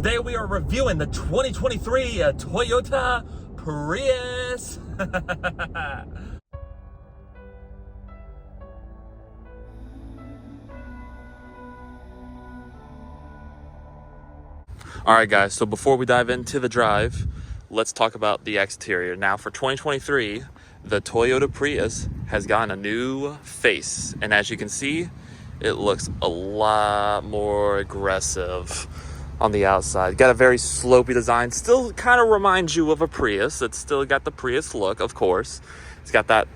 Today we are reviewing the 2023 Toyota Prius. All right, guys, so before we dive into the drive, let's talk about the exterior. Now, for 2023, the Toyota Prius has gotten a new face. And as you can see, it looks a lot more aggressive on the outside. Got a very slopey design. Still kind of reminds you of a Prius. It's still got the Prius look, of course. It's got that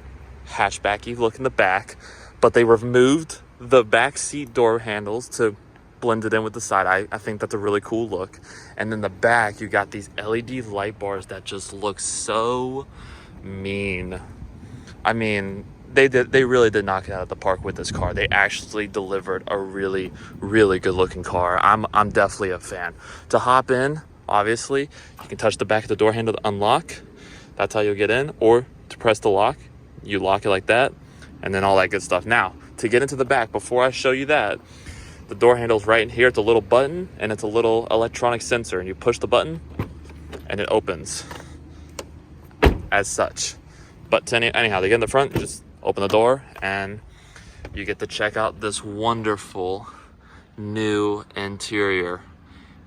hatchbacky look in the back. But they removed the back seat door handles to blend it in with the side. I think that's a really cool look. And then the back, you got these LED light bars that just look so mean. I mean, they really did knock it out of the park with this car. They actually delivered a really, really good looking car. I'm definitely a fan. To hop in, obviously, you can touch the back of the door handle to unlock. That's how you'll get in. Or to press the lock, you lock it like that, and then all that good stuff. Now, to get into the back, before I show you that, the door handle's right in here. It's a little button, and it's a little electronic sensor, and you push the button, and it opens as such. But anyhow, to get in the front, you just open the door, and you get to check out this wonderful new interior.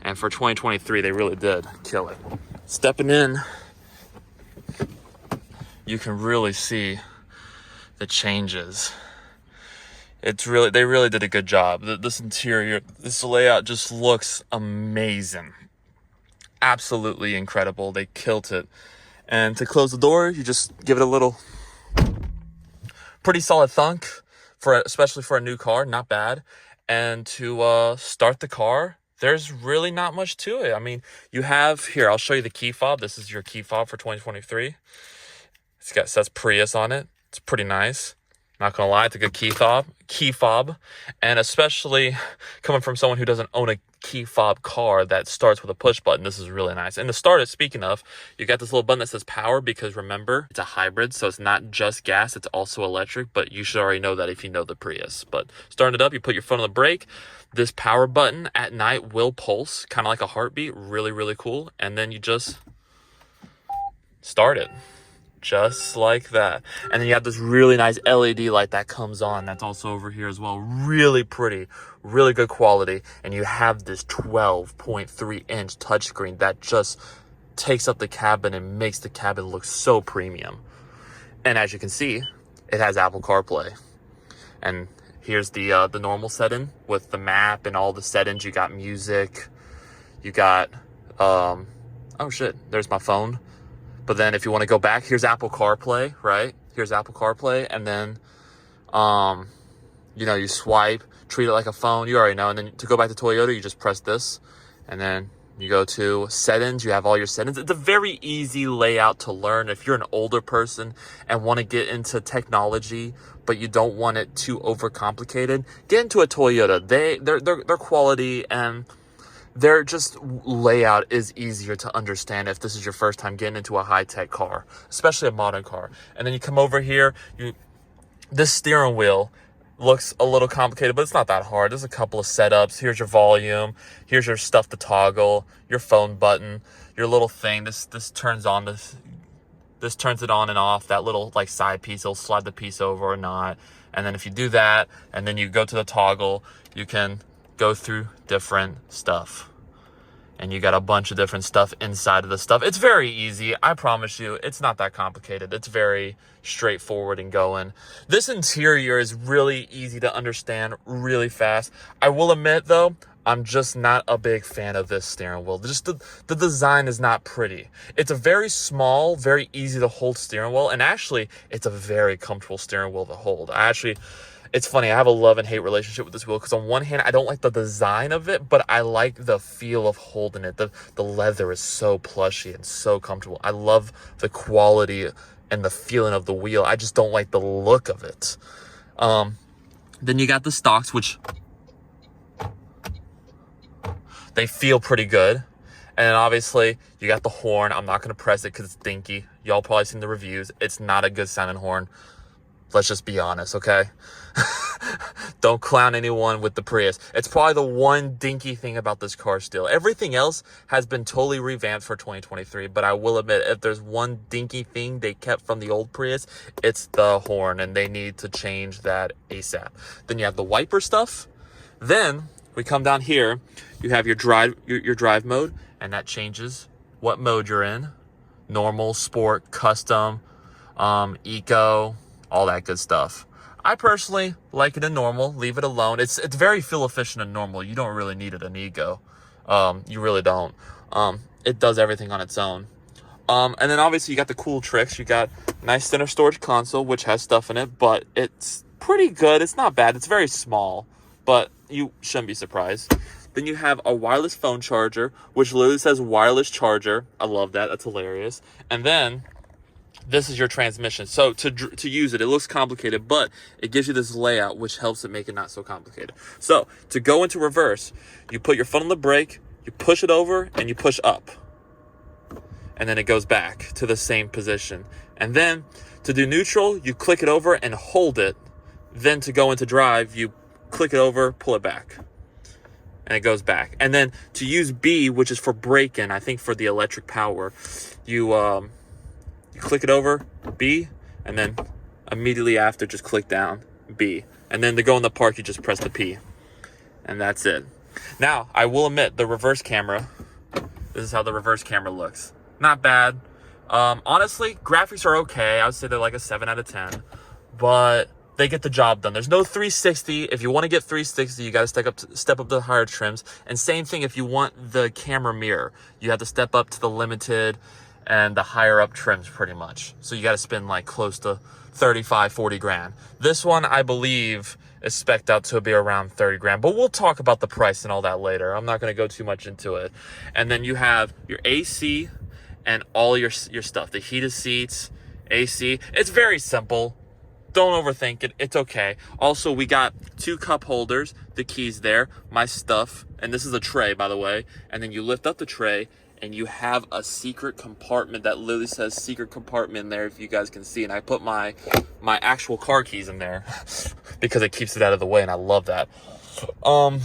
And for 2023, they really did kill it. Stepping in, you can really see the changes. They really did a good job. This interior, this layout just looks amazing. Absolutely incredible. They killed it. And to close the door, you just give it a little pretty solid thunk, especially for a new car, not bad. And to start the car, there's really not much to it. I mean, you have here, I'll show you the key fob. This is your key fob for 2023. Says Prius on it. It's pretty nice. Not gonna lie, it's a good key fob, and especially coming from someone who doesn't own a key fob car that starts with a push button, this is really nice. And to start it, speaking of, you got this little button that says power, because remember, it's a hybrid, so it's not just gas, it's also electric, but you should already know that if you know the Prius. But starting it up, you put your foot on the brake. This power button at night will pulse, kind of like a heartbeat, really, really cool. And then you just start it. Just like that. And then you have this really nice LED light that comes on. That's also over here as well. Really pretty, really good quality. And you have this 12.3-inch touchscreen that just takes up the cabin and makes the cabin look so premium. And as you can see, it has Apple CarPlay. And here's the normal setting with the map and all the settings. You got music. You got, oh shit, there's my phone. But then if you want to go back, here's Apple CarPlay, right? Here's Apple CarPlay. And then, you swipe, treat it like a phone. You already know. And then to go back to Toyota, you just press this. And then you go to settings. You have all your settings. It's a very easy layout to learn. If you're an older person and want to get into technology, but you don't want it too overcomplicated, get into a Toyota. Their quality and their just layout is easier to understand if this is your first time getting into a high-tech car, especially a modern car. And then you come over here, this steering wheel looks a little complicated, but it's not that hard. There's a couple of setups. Here's your volume. Here's your stuff to toggle, your phone button, your little thing. This turns on this turns it on and off. That little like side piece, it'll slide the piece over or not. And then if you do that, and then you go to the toggle, you can go through different stuff, and you got a bunch of different stuff inside of the stuff. It's very easy. I promise you, it's not that complicated. It's very straightforward and going. This interior is really easy to understand, really fast. I will admit though, I'm just not a big fan of this steering wheel. Just the design is not pretty. It's a very small, very easy to hold steering wheel, and actually it's a very comfortable steering wheel to hold. It's funny, I have a love and hate relationship with this wheel, because on one hand, I don't like the design of it, but I like the feel of holding it. The leather is so plushy and so comfortable. I love the quality and the feeling of the wheel. I just don't like the look of it. Then you got the stocks, which they feel pretty good. And obviously, you got the horn. I'm not going to press it because it's dinky. Y'all probably seen the reviews. It's not a good sounding horn. Let's just be honest, okay? Don't clown anyone with the Prius. It's probably the one dinky thing about this car still. Everything else has been totally revamped for 2023, but I will admit, if there's one dinky thing they kept from the old Prius, it's the horn, and they need to change that ASAP. Then you have the wiper stuff. Then we come down here, you have your drive mode, and that changes what mode you're in. Normal, sport, custom, eco, all that good stuff. I personally like it in normal. Leave it alone. It's very fuel efficient in normal. You don't really need it in eco. You really don't. It does everything on its own. And then obviously you got the cool tricks. You got nice center storage console, which has stuff in it, but it's pretty good. It's not bad. It's very small, but you shouldn't be surprised. Then you have a wireless phone charger, which literally says wireless charger. I love that. That's hilarious. And then this is your transmission. So to use it, it looks complicated, but it gives you this layout, which helps it make it not so complicated. So to go into reverse, you put your foot on the brake, you push it over, and you push up. And then it goes back to the same position. And then to do neutral, you click it over and hold it. Then to go into drive, you click it over, pull it back. And it goes back. And then to use B, which is for braking, I think for the electric power, you click it over, B, and then immediately after, just click down, B. And then to go in the park, you just press the P. And that's it. Now, I will admit, the reverse camera, this is how the reverse camera looks. Not bad. Honestly, graphics are okay. I would say they're like a 7 out of 10. But they get the job done. There's no 360. If you want to get 360, you got to step up to the higher trims. And same thing if you want the camera mirror. You have to step up to the limited and the higher up trims pretty much. So you got to spend like close to 35, 40 grand. This one, I believe, is spec'd out to be around 30 grand, but we'll talk about the price and all that later. I'm not going to go too much into it. And then you have your AC and all your stuff, the heated seats, AC. It's very simple. Don't overthink it. It's okay. Also, we got 2 cup holders, the keys there, my stuff, and this is a tray, by the way. And then you lift up the tray, and you have a secret compartment that literally says secret compartment in there, if you guys can see. And I put my actual car keys in there because it keeps it out of the way, and I love that. And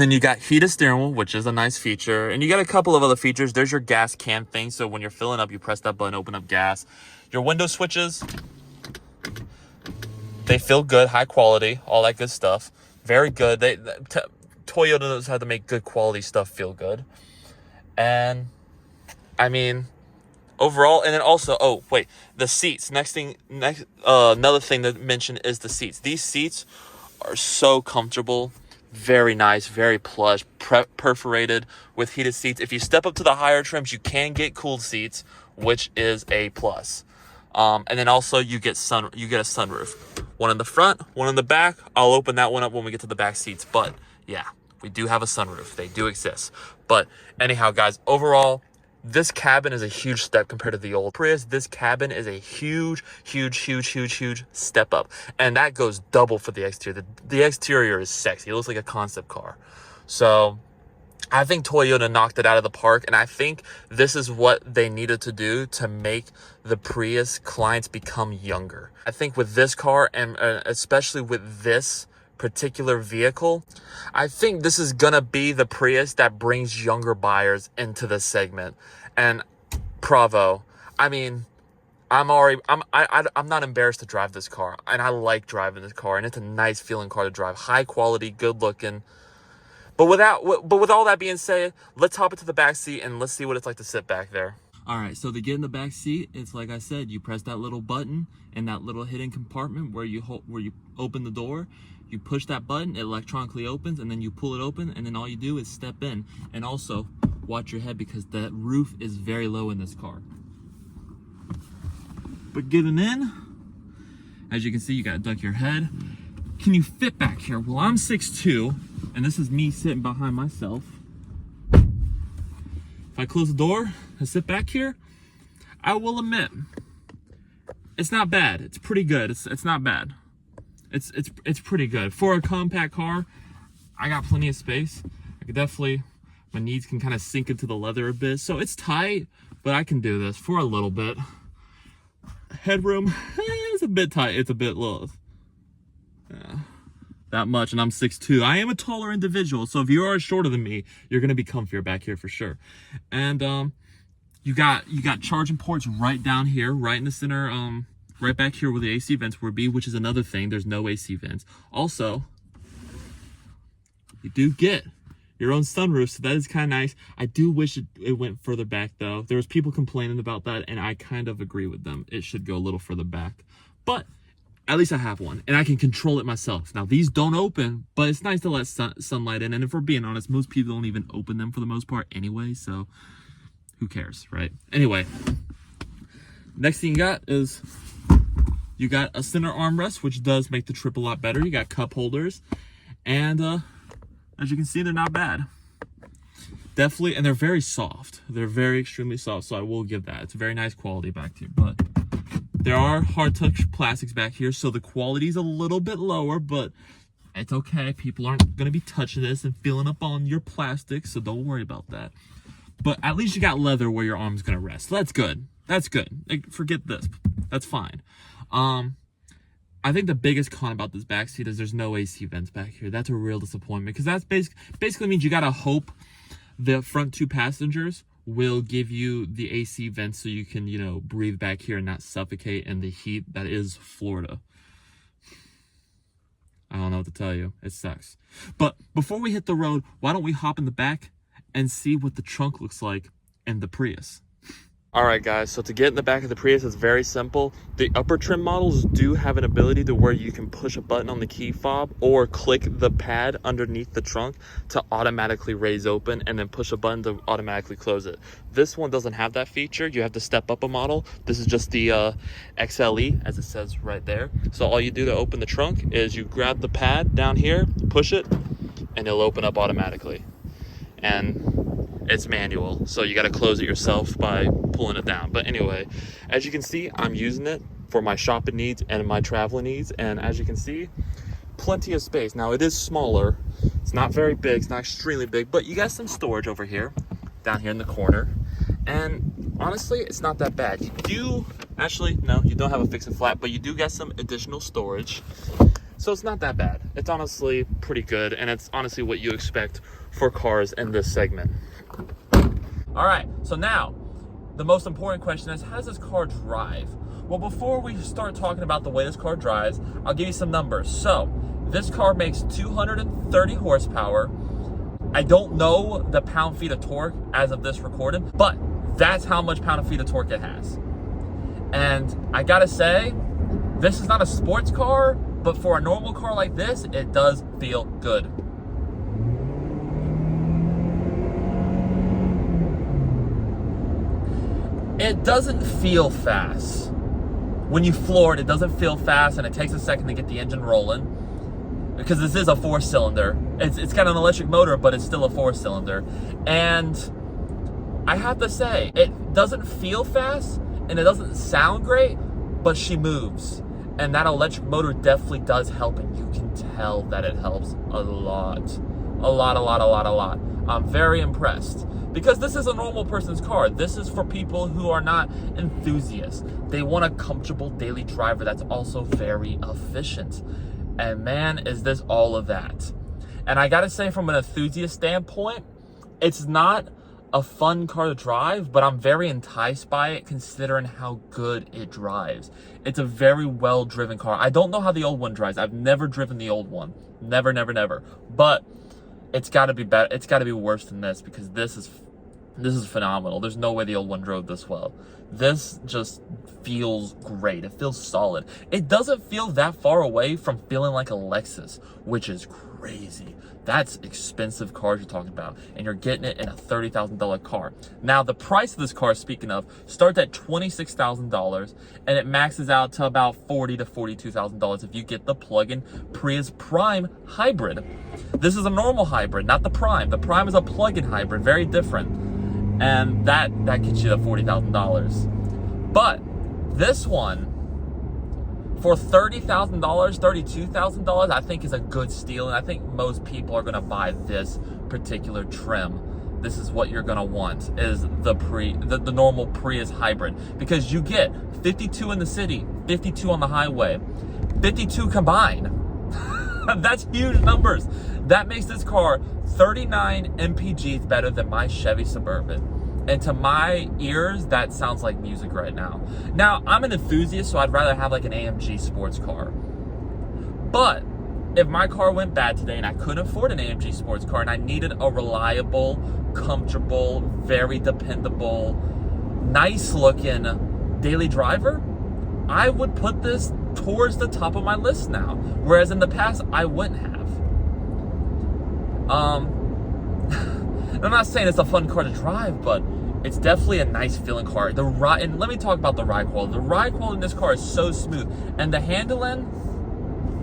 then you got heated steering wheel, which is a nice feature. And you got a couple of other features. There's your gas can thing. So when you're filling up, you press that button, open up gas. Your window switches, they feel good, high quality, all that good stuff. Very good. Toyota knows how to make good quality stuff feel good. And I mean, overall, and then also, oh wait, the seats. Another thing to mention is the seats. These seats are so comfortable, very nice, very plush, perforated with heated seats. If you step up to the higher trims, you can get cooled seats, which is a plus. And then also you get a sunroof. One in the front, one in the back. I'll open that one up when we get to the back seats. But yeah, we do have a sunroof. They do exist. But anyhow, guys, overall, this cabin is a huge step compared to the old Prius. This cabin is a huge step up. And that goes double for the exterior. The exterior is sexy. It looks like a concept car. So I think Toyota knocked it out of the park. And I think this is what they needed to do to make the Prius clients become younger. I think with this car, and especially with this particular vehicle, I think this is gonna be the Prius that brings younger buyers into this segment. And bravo. I mean, I'm not embarrassed to drive this car, and I like driving this car, and it's a nice feeling car to drive, high quality, good looking. But with all that being said, let's hop into the back seat and let's see what it's like to sit back there. All right, so to get in the back seat, it's like I said, you press that little button in that little hidden compartment where you open the door. You push that button, it electronically opens, and then you pull it open, and then all you do is step in. And also, watch your head because the roof is very low in this car. But getting in, as you can see, you gotta duck your head. Can you fit back here? Well, I'm 6'2", and this is me sitting behind myself. If I close the door and sit back here, I will admit, it's not bad. It's pretty good. It's not bad. It's pretty good. For a compact car, I got plenty of space. I could definitely, my knees can kind of sink into the leather a bit. So it's tight, but I can do this for a little bit. Headroom, it's a bit tight. It's a bit low. Yeah, that much, and I'm 6'2". I am a taller individual, so if you are shorter than me, you're gonna be comfier back here for sure. And you got charging ports right down here, right in the center, right back here where the AC vents would be, which is another thing. There's no AC vents. Also, you do get your own sunroof, so that is kind of nice. I do wish it went further back, though. There was people complaining about that, and I kind of agree with them. It should go a little further back. But at least I have one, and I can control it myself. Now, these don't open, but it's nice to let sunlight in. And if we're being honest, most people don't even open them for the most part anyway, so who cares, right? Anyway, next thing you got is you got a center armrest, which does make the trip a lot better. You got cup holders, and as you can see, they're not bad. Definitely, and they're very soft. They're very extremely soft, so I will give that. It's a very nice quality back here, but there are hard touch plastics back here, so the quality is a little bit lower, but it's okay. People aren't going to be touching this and feeling up on your plastic, so don't worry about that. But at least you got leather where your arm's going to rest. So that's good. That's good. Like, forget this. That's fine. I think the biggest con about this back seat is there's no AC vents back here. That's a real disappointment, because that's basically means you got to hope the front two passengers will give you the AC vents so you can, you know, breathe back here and not suffocate in the heat that is Florida. I don't know what to tell you. It sucks. But before we hit the road, why don't we hop in the back and see what the trunk looks like in the Prius? All right, guys, so to get in the back of the Prius, it's very simple. The upper trim models do have an ability to where you can push a button on the key fob or click the pad underneath the trunk to automatically raise open and then push a button to automatically close it. This one doesn't have that feature. You have to step up a model. This is just the XLE, as it says right there. So all you do to open the trunk is you grab the pad down here, push it, and it'll open up automatically. And it's manual, so you got to close it yourself by pulling it down. But anyway, as you can see, I'm using it for my shopping needs and my traveling needs, and as you can see, plenty of space. Now, it is smaller. It's not very big. It's not extremely big, but you got some storage over here, down here in the corner, and honestly, it's not that bad. You do actually, no, you don't have a fix and flat, but you do get some additional storage, so it's not that bad. It's honestly pretty good, and it's honestly what you expect for cars in this segment. All right, so now the most important question is, how does this car drive? Well, before we start talking about the way this car drives, I'll give you some numbers. So this car makes 230 horsepower. I don't know the pound-feet of torque as of this recording, but that's how much pound-feet of torque it has. And I gotta say, this is not a sports car, but for a normal car like this, it does feel good. It doesn't feel fast. When you floor it, it doesn't feel fast, and it takes a second to get the engine rolling, because this is a 4-cylinder. It's got an electric motor, but it's still a 4-cylinder. And I have to say, it doesn't feel fast, and it doesn't sound great, but she moves. And that electric motor definitely does help, and you can tell that it helps a lot. A lot. I'm very impressed, because this is a normal person's car. This is for people who are not enthusiasts. They want a comfortable daily driver that's also very efficient. And man, is this all of that. And I gotta say, from an enthusiast standpoint, it's not a fun car to drive, but I'm very enticed by it considering how good it drives. It's a very well-driven car. I don't know how the old one drives. I've never driven the old one. Never. But it's got to be better. It's got to be worse than this, because this is phenomenal. There's no way the old one drove this well. This just feels great. It feels solid. It doesn't feel that far away from feeling like a Lexus, which is crazy. That's expensive cars you're talking about, and you're getting it in a $30,000 car. Now, the price of this car, speaking of, starts at $26,000, and it maxes out to about $40,000 to $42,000 if you get the plug-in Prius Prime hybrid. This is a normal hybrid, not the Prime. The Prime is a plug-in hybrid, very different, and that gets you to $40,000. But this one, for $30,000, $32,000, I think is a good steal, and I think most people are going to buy this particular trim. this is what you're gonna want, is the normal Prius hybrid, because you get 52 in the city, 52 on the highway, 52 combined. That's huge numbers. That makes this car 39 mpgs better than my Chevy Suburban. And to my ears, that sounds like music right now. Now, I'm an enthusiast, so I'd rather have like an AMG sports car. But if my car went bad today and I couldn't afford an AMG sports car and I needed a reliable, comfortable, very dependable, nice looking daily driver, I would put this towards the top of my list now. Whereas in the past, I wouldn't have. I'm not saying it's a fun car to drive, but it's definitely a nice feeling car. And let me talk about the ride quality. The ride quality in this car is so smooth. And the handling,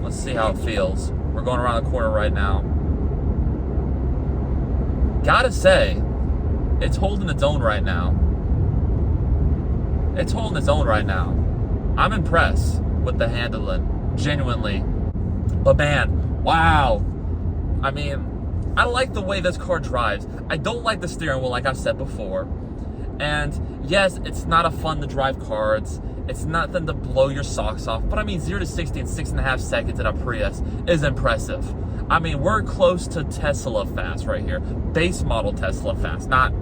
let's see how it feels. We're going around the corner right now. Gotta say, it's holding its own right now. It's holding its own right now. I'm impressed with the handling, genuinely. But man, wow. I mean, I like the way this car drives. I don't like the steering wheel, like I've said before. And yes, it's not a fun to drive car. It's nothing to blow your socks off. But I mean, 0 to 60 in 6.5 seconds in a Prius is impressive. I mean, we're close to Tesla fast right here. Base model Tesla fast, not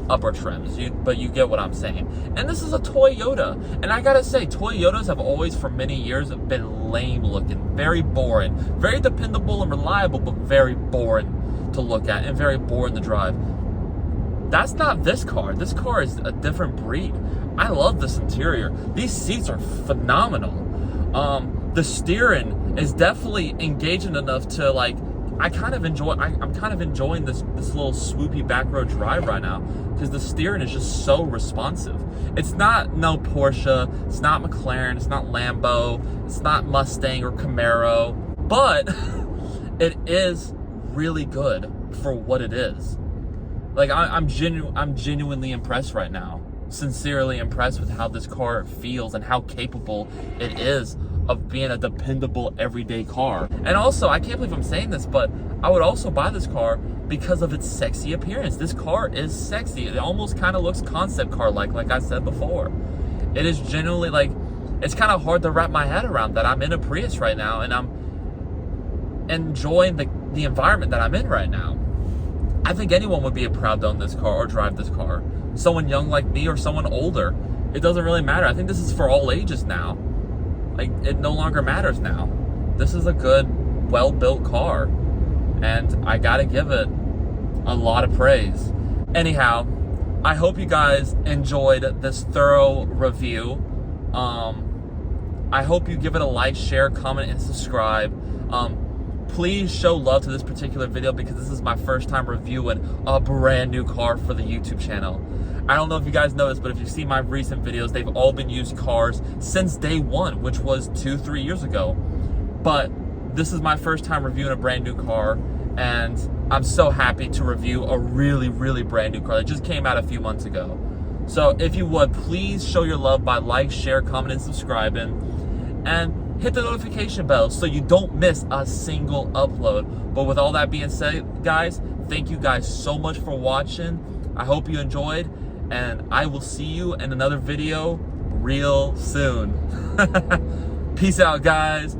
upper trims, but you get what I'm saying. And this is a Toyota. And I gotta say, Toyotas have always, for many years, been lame looking, very boring, very dependable and reliable, but very boring to look at and very boring to drive. That's not this car. This car is a different breed. I love this interior. These seats are phenomenal. The steering is definitely engaging enough to, like, I'm kind of enjoying this little swoopy back road drive right now, because the steering is just so responsive. It's not no Porsche, it's not McLaren, it's not Lambo, it's not Mustang or Camaro, but it is really good for what it is. Like, I'm genuinely impressed right now. Sincerely impressed with how this car feels and how capable it is of being a dependable everyday car. And also, I can't believe I'm saying this, but I would also buy this car because of its sexy appearance. This car is sexy. It almost kind of looks concept car like I said before. It is genuinely, like, it's kind of hard to wrap my head around that I'm in a Prius right now and I'm enjoying the environment that I'm in right now. I think anyone would be proud to own this car or drive this car. Someone young like me or someone older. It doesn't really matter. I think this is for all ages now. Like, it no longer matters now. This is a good, well-built car. And I gotta give it a lot of praise. Anyhow, I hope you guys enjoyed this thorough review. I hope you give it a like, share, comment, and subscribe. Please show love to this particular video, because this is my first time reviewing a brand new car for the YouTube channel. I don't know if you guys noticed, but if you see my recent videos, they've all been used cars since day one, which was 2-3 years ago. But this is my first time reviewing a brand new car, and I'm so happy to review a really, really brand new car that just came out a few months ago. So if you would, please show your love by like, share, comment, and subscribing. And hit the notification bell so you don't miss a single upload. But with all that being said, guys, thank you guys so much for watching. I hope you enjoyed, and I will see you in another video real soon. Peace out, guys.